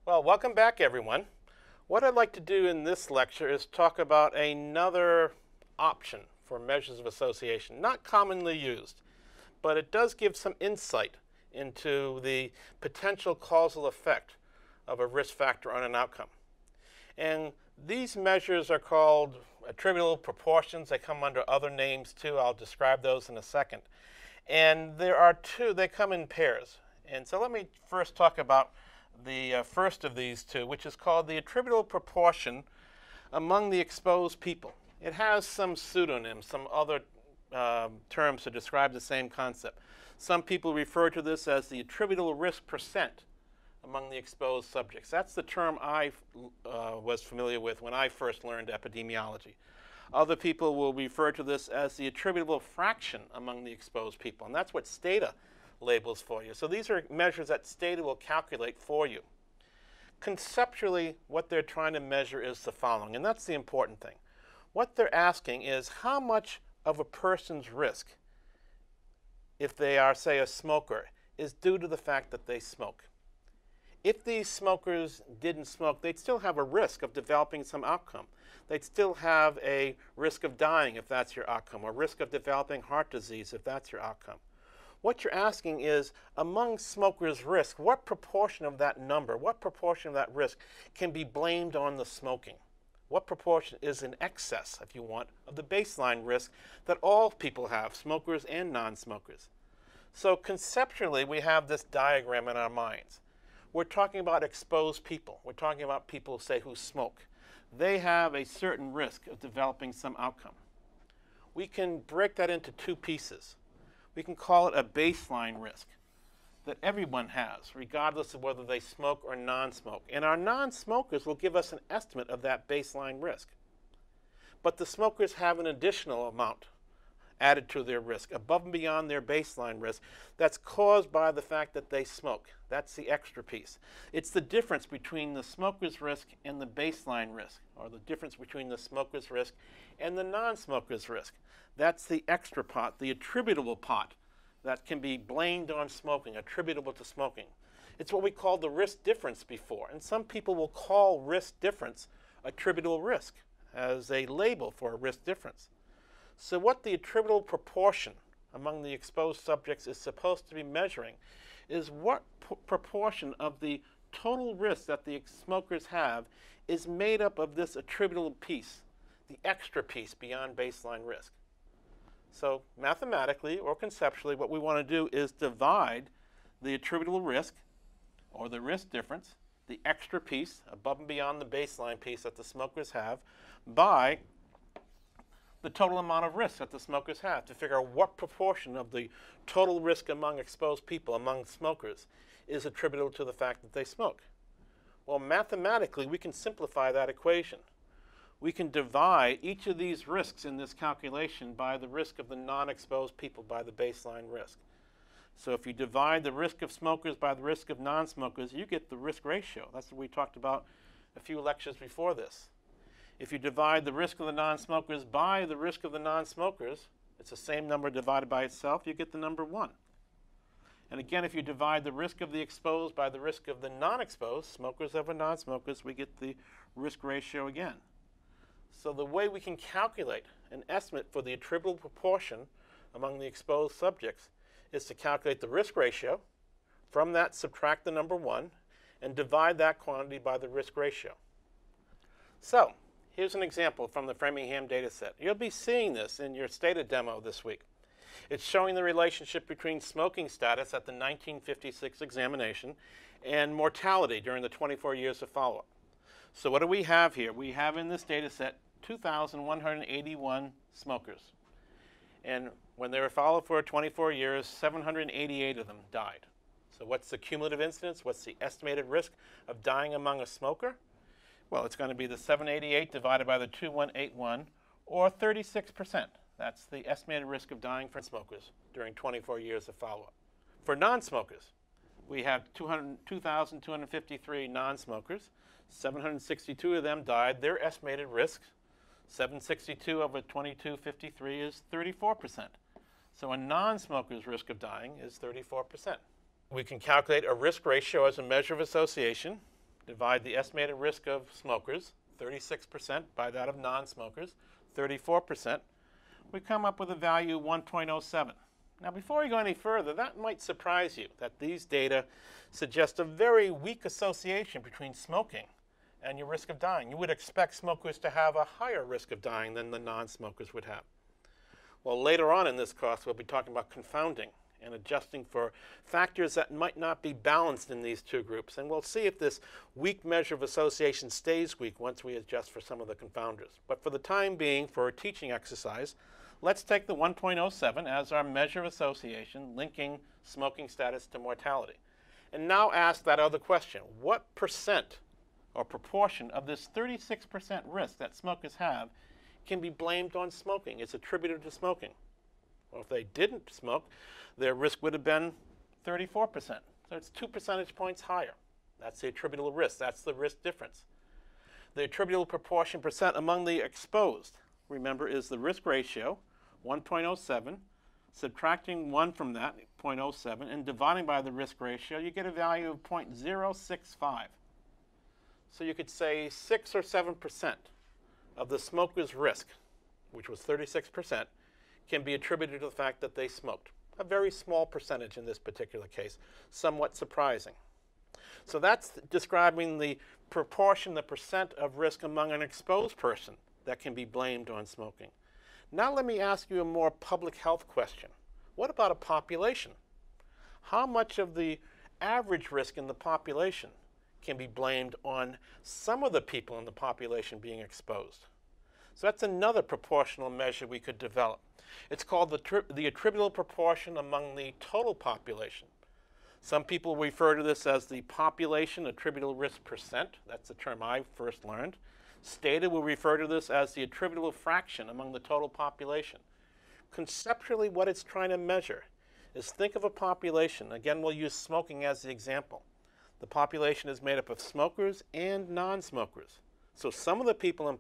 Well, welcome back, everyone. What I'd like to do in this lecture is talk about another option for measures of association, not commonly used, but it does give some insight into the potential causal effect of a risk factor on an outcome. And these measures are called attributable proportions. They come under other names too. I'll describe those in a second. And there are two, they come in pairs. And so let me first talk about the first of these two, which is called the attributable proportion among the exposed people. It has some pseudonyms, some other terms to describe the same concept. Some people refer to this as the attributable risk percent among the exposed subjects. That's the term I was familiar with when I first learned epidemiology. Other people will refer to this as the attributable fraction among the exposed people, and that's what Stata labels for you. So these are measures that Stata will calculate for you. Conceptually, what they're trying to measure is the following, and that's the important thing. What they're asking is how much of a person's risk, if they are, say, a smoker, is due to the fact that they smoke. If these smokers didn't smoke, they'd still have a risk of developing some outcome. They'd still have a risk of dying if that's your outcome, or risk of developing heart disease if that's your outcome. What you're asking is, among smokers' risk, what proportion of that number, what proportion of that risk can be blamed on the smoking? What proportion is in excess, if you want, of the baseline risk that all people have, smokers and non-smokers? So conceptually, we have this diagram in our minds. We're talking about exposed people. We're talking about people, say, who smoke. They have a certain risk of developing some outcome. We can break that into two pieces. We can call it a baseline risk that everyone has, regardless of whether they smoke or non-smoke. And our non-smokers will give us an estimate of that baseline risk. But the smokers have an additional amount added to their risk, above and beyond their baseline risk, that's caused by the fact that they smoke. That's the extra piece. It's the difference between the smoker's risk and the baseline risk, or the difference between the smoker's risk and the non-smoker's risk. That's the extra pot, the attributable pot, that can be blamed on smoking, attributable to smoking. It's what we called the risk difference before, and some people will call risk difference attributable risk as a label for a risk difference. So what the attributable proportion among the exposed subjects is supposed to be measuring is what proportion of the total risk that the smokers have is made up of this attributable piece, the extra piece beyond baseline risk. So mathematically or conceptually, what we want to do is divide the attributable risk, or the risk difference, the extra piece above and beyond the baseline piece that the smokers have, by the total amount of risk that the smokers have, to figure out what proportion of the total risk among exposed people, among smokers, is attributable to the fact that they smoke. Well, mathematically, we can simplify that equation. We can divide each of these risks in this calculation by the risk of the non-exposed people, by the baseline risk. So if you divide the risk of smokers by the risk of non-smokers, you get the risk ratio. That's what we talked about a few lectures before this. If you divide the risk of the non-smokers by the risk of the non-smokers, it's the same number divided by itself, you get the number 1. And again, if you divide the risk of the exposed by the risk of the non-exposed, smokers over non-smokers, we get the risk ratio again. So the way we can calculate an estimate for the attributable proportion among the exposed subjects is to calculate the risk ratio, from that subtract the number 1, and divide that quantity by the risk ratio. So here's an example from the Framingham data set. You'll be seeing this in your Stata demo this week. It's showing the relationship between smoking status at the 1956 examination and mortality during the 24 years of follow-up. So what do we have here? We have in this data set 2,181 smokers. And when they were followed for 24 years, 788 of them died. So what's the cumulative incidence? What's the estimated risk of dying among a smoker? Well, it's going to be the 788 divided by the 2181, or 36%. That's the estimated risk of dying for smokers during 24 years of follow-up. For non-smokers, we have 2,253 non-smokers. 762 of them died. Their estimated risk, 762 over 2253, is 34%. So a non-smoker's risk of dying is 34%. We can calculate a risk ratio as a measure of association. divide the estimated risk of smokers, 36%, by that of non-smokers, 34%, we come up with a value 1.07. Now, before we go any further, that might surprise you that these data suggest a very weak association between smoking and your risk of dying. You would expect smokers to have a higher risk of dying than the non-smokers would have. Well, later on in this course, we'll be talking about confounding and adjusting for factors that might not be balanced in these two groups. And we'll see if this weak measure of association stays weak once we adjust for some of the confounders. But for the time being, for a teaching exercise, let's take the 1.07 as our measure of association linking smoking status to mortality. And now ask that other question. What percent or proportion of this 36% risk that smokers have can be blamed on smoking? It's attributed to smoking. Well, if they didn't smoke, their risk would have been 34%. So it's 2 percentage points higher. That's the attributable risk. That's the risk difference. The attributable proportion percent among the exposed, remember, is the risk ratio, 1.07. Subtracting 1 from that, 0.07, and dividing by the risk ratio, you get a value of 0.065. So you could say 6 or 7% of the smoker's risk, which was 36%, can be attributed to the fact that they smoked. A very small percentage in this particular case, somewhat surprising. So that's describing the proportion, the percent of risk among an exposed person that can be blamed on smoking. Now let me ask you a more public health question. What about a population? How much of the average risk in the population can be blamed on some of the people in the population being exposed? So that's another proportional measure we could develop. It's called the attributable proportion among the total population. Some people refer to this as the population attributable risk percent. That's the term I first learned. Stated will refer to this as the attributable fraction among the total population. Conceptually, what it's trying to measure is, think of a population. Again, we'll use smoking as the example. The population is made up of smokers and non-smokers. So some of the people in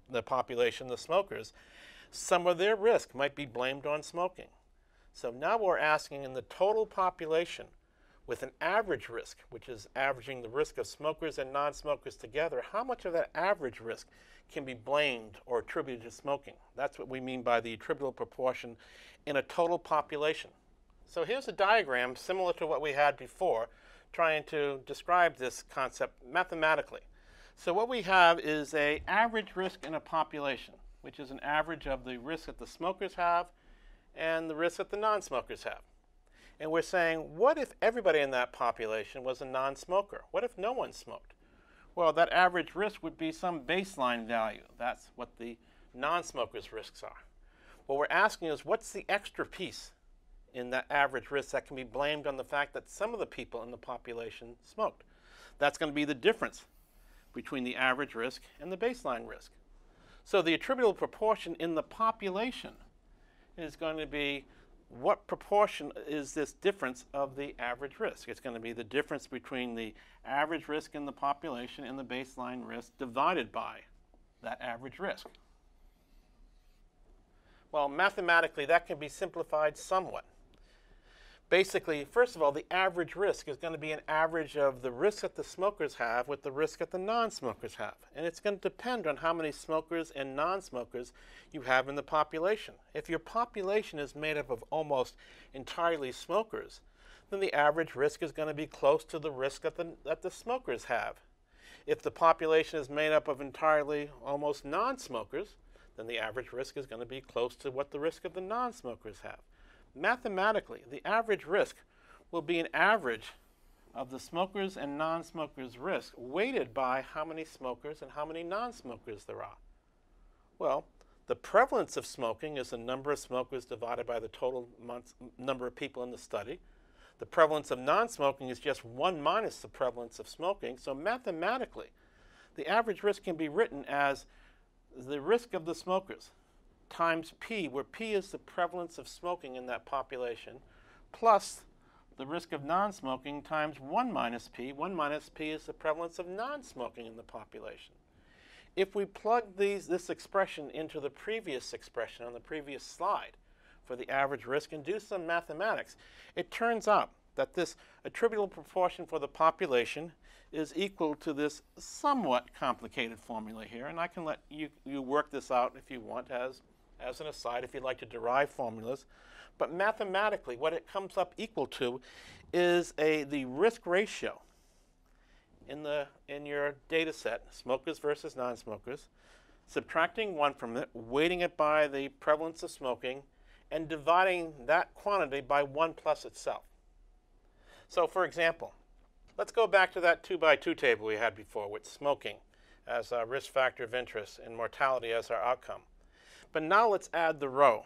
the population, the smokers, some of their risk might be blamed on smoking. So now we're asking, in the total population with an average risk, which is averaging the risk of smokers and non-smokers together, how much of that average risk can be blamed or attributed to smoking? That's what we mean by the attributable proportion in a total population. So here's a diagram similar to what we had before, trying to describe this concept mathematically. So what we have is an average risk in a population, which is an average of the risk that the smokers have and the risk that the non-smokers have. And we're saying, what if everybody in that population was a non-smoker? What if no one smoked? Well, that average risk would be some baseline value. That's what the non-smokers' risks are. What we're asking is, what's the extra piece in that average risk that can be blamed on the fact that some of the people in the population smoked? That's going to be the difference between the average risk and the baseline risk. So the attributable proportion in the population is going to be, what proportion is this difference of the average risk? It's going to be the difference between the average risk in the population and the baseline risk divided by that average risk. Well, mathematically, that can be simplified somewhat. Basically, first of all, the average risk is going to be an average of the risk that the smokers have with the risk that the non-smokers have. And it's going to depend on how many smokers and non-smokers you have in the population. If your population is made up of almost entirely smokers, then the average risk is going to be close to the risk that the smokers have. If the population is made up of entirely almost non-smokers, then the average risk is going to be close to what the risk of the non-smokers have. Mathematically, the average risk will be an average of the smokers and non-smokers' risk weighted by how many smokers and how many non-smokers there are. Well, the prevalence of smoking is the number of smokers divided by the total number of people in the study. The prevalence of non-smoking is just 1 minus the prevalence of smoking. So mathematically, the average risk can be written as the risk of the smokers times P, where P is the prevalence of smoking in that population, plus the risk of non-smoking times 1 minus P. 1 minus P is the prevalence of non-smoking in the population. If we plug this expression into the previous expression on the previous slide for the average risk and do some mathematics, it turns out that this attributable proportion for the population is equal to this somewhat complicated formula here, and I can let you work this out if you want as an aside if you'd like to derive formulas. But mathematically, what it comes up equal to is the risk ratio in your data set, smokers versus non-smokers, subtracting 1 from it, weighting it by the prevalence of smoking, and dividing that quantity by 1 plus itself. So for example, let's go back to that 2x2 table we had before with smoking as a risk factor of interest and mortality as our outcome. But now let's add the row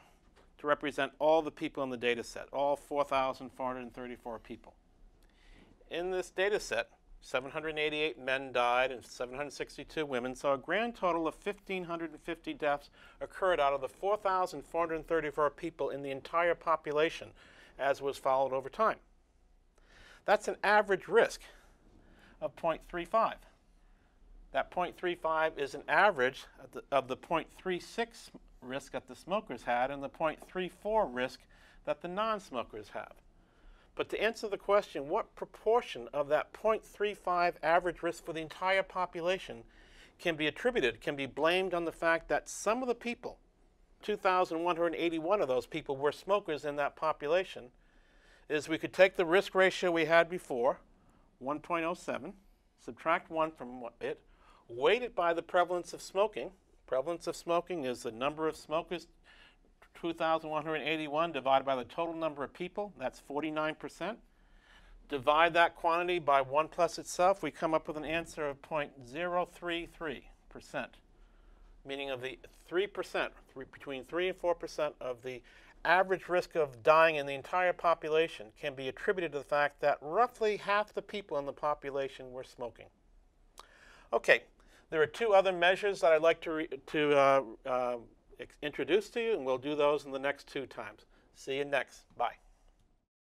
to represent all the people in the data set, all 4,434 people. In this data set, 788 men died and 762 women, so a grand total of 1,550 deaths occurred out of the 4,434 people in the entire population as was followed over time. That's an average risk of 0.35. That 0.35 is an average of the 0.36 risk that the smokers had and the 0.34 risk that the non-smokers have. But to answer the question, what proportion of that 0.35 average risk for the entire population can be attributed, can be blamed on the fact that some of the people, 2,181 of those people were smokers in that population, is we could take the risk ratio we had before, 1.07, subtract 1 from it, weight it by the prevalence of smoking. Prevalence of smoking is the number of smokers, 2,181 divided by the total number of people, that's 49%. Divide that quantity by 1 plus itself, we come up with an answer of 0.033%, meaning of the 3%, between 3 and 4% of the average risk of dying in the entire population can be attributed to the fact that roughly half the people in the population were smoking. Okay, there are 2 other measures that I'd like to introduce to you, and we'll do those in the next 2 times. See you next. Bye.